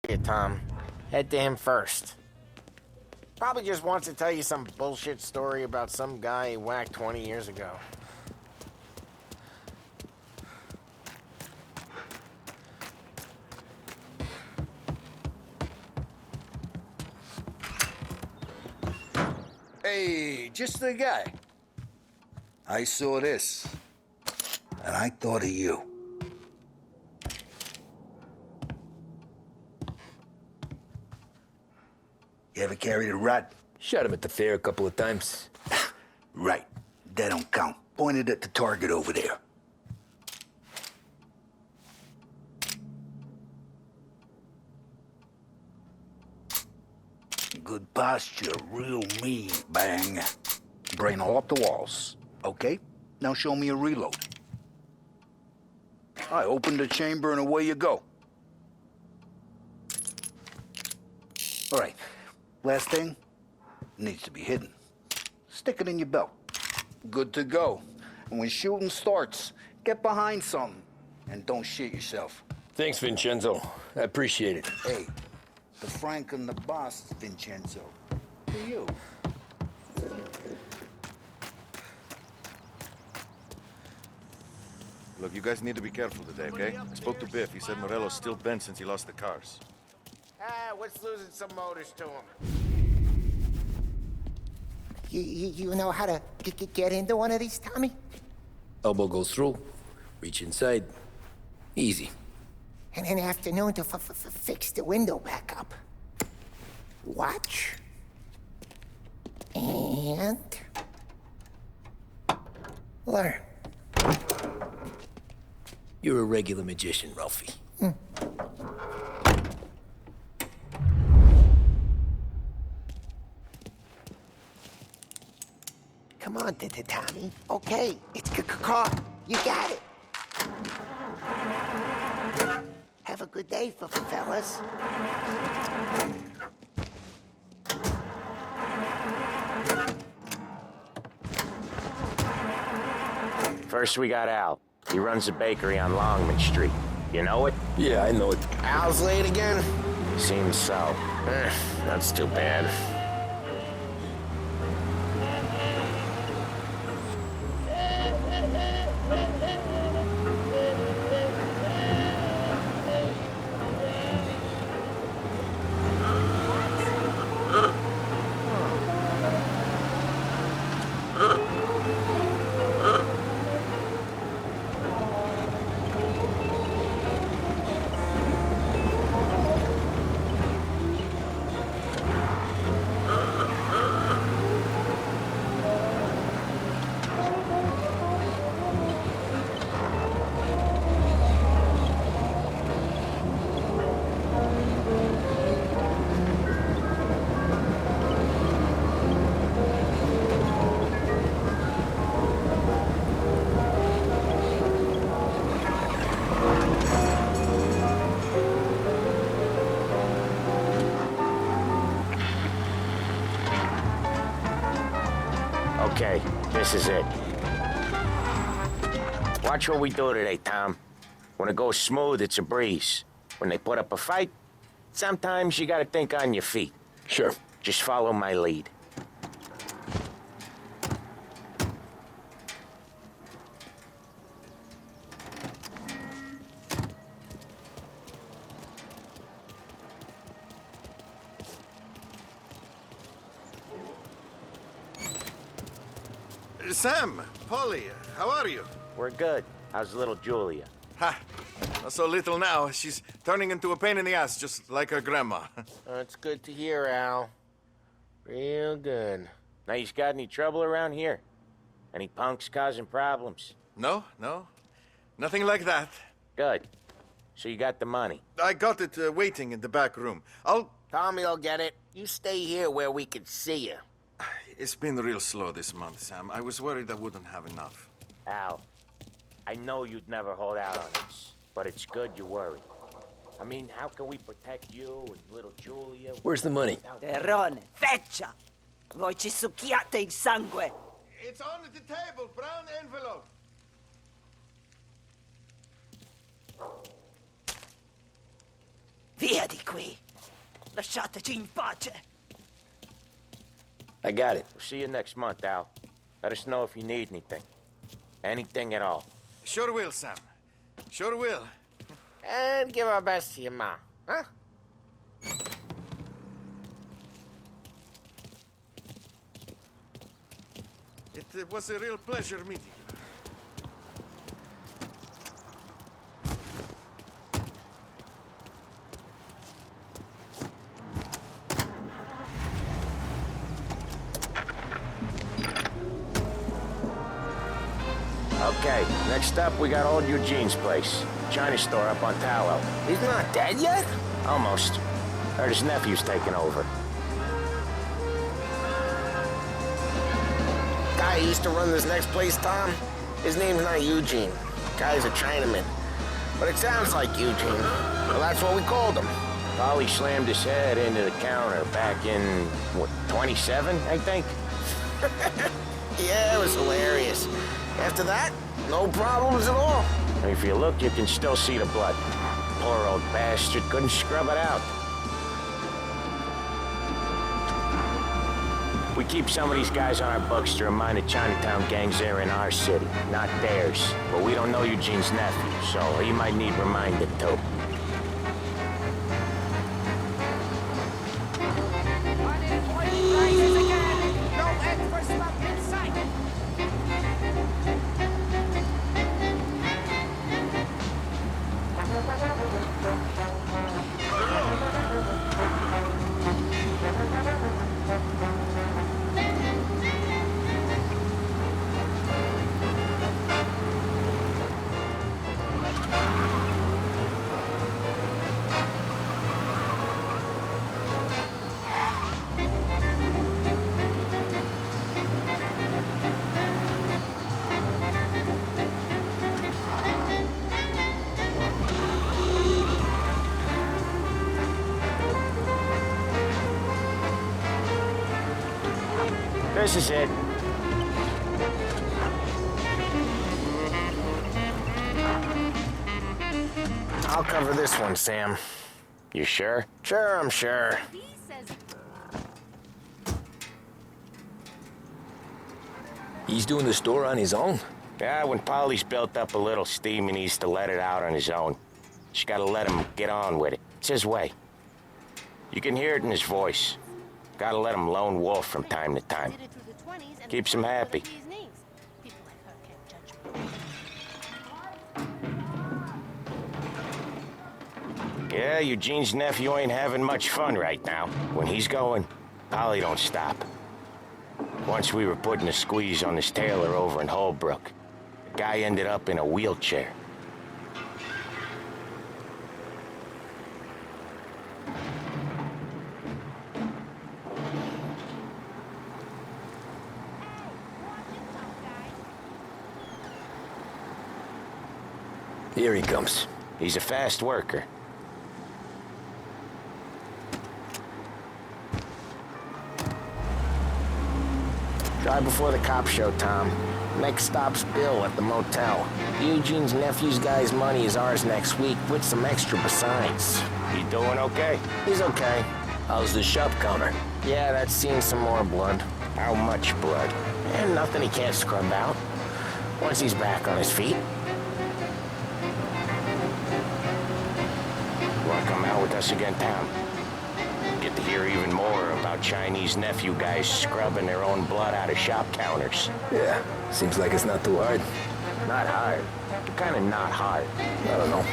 Here, Tom. Head to him first. Probably just wants to tell you some bullshit story about some guy he whacked 20 years ago. Hey, just the guy. I saw this, and I thought of you. You ever carried a rod? Shot him at the fair a couple of times. Right. That don't count. Pointed at the target over there. Good posture, real mean, bang. Brain all up the walls. Okay, now show me a reload. I open the chamber and away you go. All right, last thing, needs to be hidden. Stick it in your belt. Good to go. And when shooting starts, get behind something and don't shit yourself. Thanks, Vincenzo. I appreciate it. Hey, the Frank and the boss, Vincenzo. To you. Look, you guys need to be careful today, okay? I spoke to Biff. He said Morello's still bent since he lost the cars. What's losing some motors to him? You know how to get into one of these, Tommy? Elbow goes through, reach inside. Easy. And an afternoon to fix the window back up. Watch. And... learn. You're a regular magician, Ralphie. Come on, Tommy. Okay, it's car. You got it. Have a good day, fellas. First, we got Al. He runs a bakery on Longman Street. You know it? Yeah, I know it. Al's late again? Seems so. That's too bad. Okay, this is it. Watch what we do today, Tom. When it goes smooth, it's a breeze. When they put up a fight, sometimes you gotta think on your feet. Sure. Just follow my lead. Sam, Polly, how are you? We're good. How's little Julia? Ha! Not so little now. She's turning into a pain in the ass, just like her grandma. It's good to hear, Al. Real good. Now, you got any trouble around here? Any punks causing problems? No. Nothing like that. Good. So you got the money? I got it waiting in the back room. Tommy'll get it. You stay here where we can see you. It's been real slow this month, Sam. I was worried I wouldn't have enough. Al, I know you'd never hold out on us, but it's good you worry. I mean, how can we protect you and little Julia? Where's the money? Terrone, feccia! Voi ci succhiate il sangue! It's on the table, brown envelope. Via di qui. Lasciateci in pace. I got it. See you next month, Al. Let us know if you need anything. Anything at all. Sure will, Sam. Sure will. And give our best to your mom, huh? It was a real pleasure meeting you. Okay, next up we got old Eugene's place. China store up on Tallow. He's not dead yet? Almost. Heard his nephew's taking over. Guy who used to run this next place, Tom, his name's not Eugene. Guy's a Chinaman. But it sounds like Eugene. Well, that's what we called him. Polly slammed his head into the counter back in, what, 27, I think? Yeah, it was hilarious. After that, no problems at all. If you look, you can still see the blood. Poor old bastard couldn't scrub it out. We keep some of these guys on our books to remind the Chinatown gangs they're in our city, not theirs. But we don't know Eugene's nephew, so he might need reminded too. This is it. I'll cover this one, Sam. You sure? Sure, I'm sure. He's doing the store on his own? Yeah, when Polly's built up a little steam, he needs to let it out on his own. Just gotta let him get on with it. It's his way. You can hear it in his voice. Gotta let him lone wolf from time to time. Keeps him happy. Yeah, Eugene's nephew ain't having much fun right now. When he's going, Polly don't stop. Once we were putting a squeeze on this tailor over in Holbrook. The guy ended up in a wheelchair. Here he comes. He's a fast worker. Drive before the cop show, Tom. Next stop's Bill at the motel. Eugene's nephew's guy's money is ours next week, with some extra besides. He doing okay? He's okay. How's the shop counter? Yeah, that's seen some more blood. How much blood? And nothing he can't scrub out. Once he's back on his feet. Wanna come out with us again, Tom? Get to hear even more about Chinese nephew guys scrubbing their own blood out of shop counters. Yeah, seems like it's not too hard. Not hard. Kinda not hard. I don't know.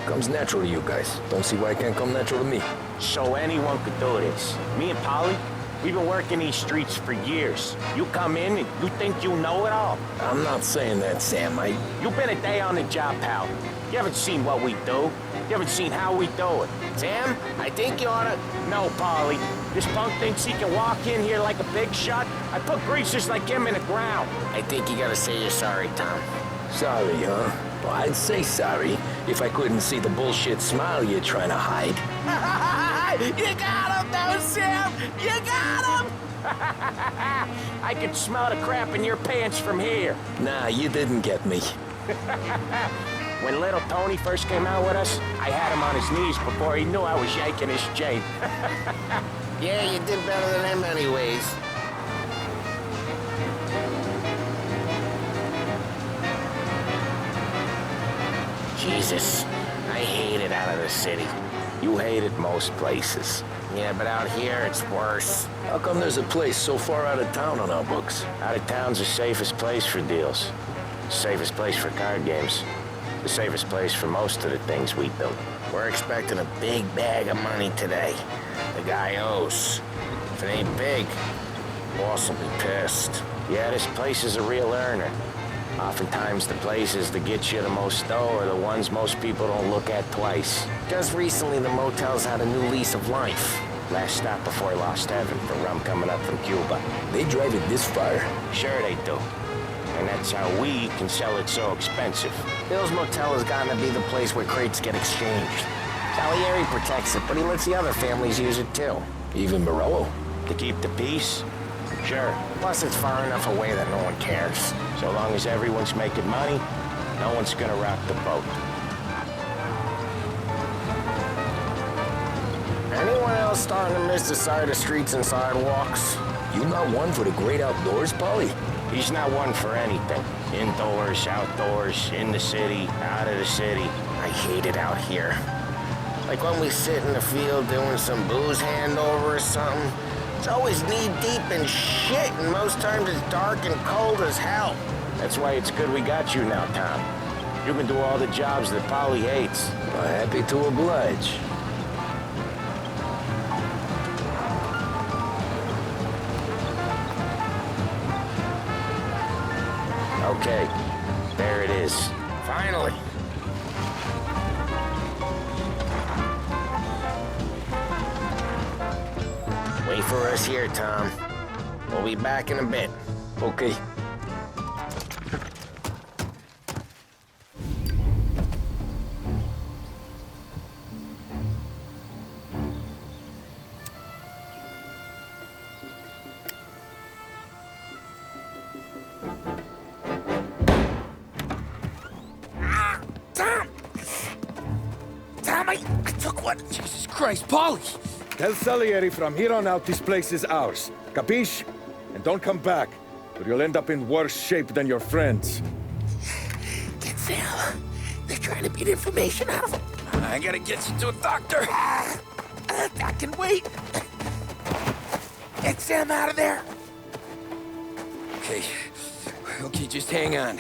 Comes natural to you guys. Don't see why it can't come natural to me. So anyone could do this. Me and Polly, we've been working these streets for years. You come in and you think you know it all. I'm not saying that, Sam. You've been a day on the job, pal. You haven't seen what we do. You haven't seen how we do it. Sam, I think you oughta... No, Polly. This punk thinks he can walk in here like a big shot. I put greasers like him in the ground. I think you gotta say you're sorry, Tom. Sorry, huh? Well, I'd say sorry if I couldn't see the bullshit smile you're trying to hide. You got him, though, Sam! You got him! I could smell the crap in your pants from here. Nah, you didn't get me. When little Tony first came out with us, I had him on his knees before he knew I was yanking his chain. Yeah, you did better than him anyways. Jesus, I hate it out of the city. You hate it most places. Yeah, but out here it's worse. How come there's a place so far out of town on our books? Out of town's the safest place for deals. Safest place for card games. The safest place for most of the things we do. We're expecting a big bag of money today. The guy owes. If it ain't big, boss will be pissed. Yeah, this place is a real earner. Oftentimes the places that get you the most dough are the ones most people don't look at twice. Just recently, the motel's had a new lease of life. Last stop before Lost Heaven for rum coming up from Cuba. They drive it this far? Sure they do. And that's how we can sell it so expensive. Bill's Motel has gotten to be the place where crates get exchanged. Salieri protects it, but he lets the other families use it too. Even Morello? To keep the peace? Sure. Plus, it's far enough away that no one cares. So long as everyone's making money, no one's gonna rock the boat. Anyone else starting to miss the side of streets and sidewalks? You not one for the great outdoors, Polly? He's not one for anything. Indoors, outdoors, in the city, out of the city. I hate it out here. Like when we sit in the field doing some booze handover or something. It's always knee-deep in shit, and most times it's dark and cold as hell. That's why it's good we got you now, Tom. You can do all the jobs that Polly hates. Well, happy to oblige. Okay, there it is. Finally. Wait for us here, Tom. We'll be back in a bit. Okay. Tom, I took one. Jesus Christ, Polly! Tell Salieri from here on out this place is ours. Capiche? And don't come back, or you'll end up in worse shape than your friends. Get Sam. They're trying to beat information out of him. I gotta get you to a doctor. I can wait. Get Sam out of there. Okay, just hang on.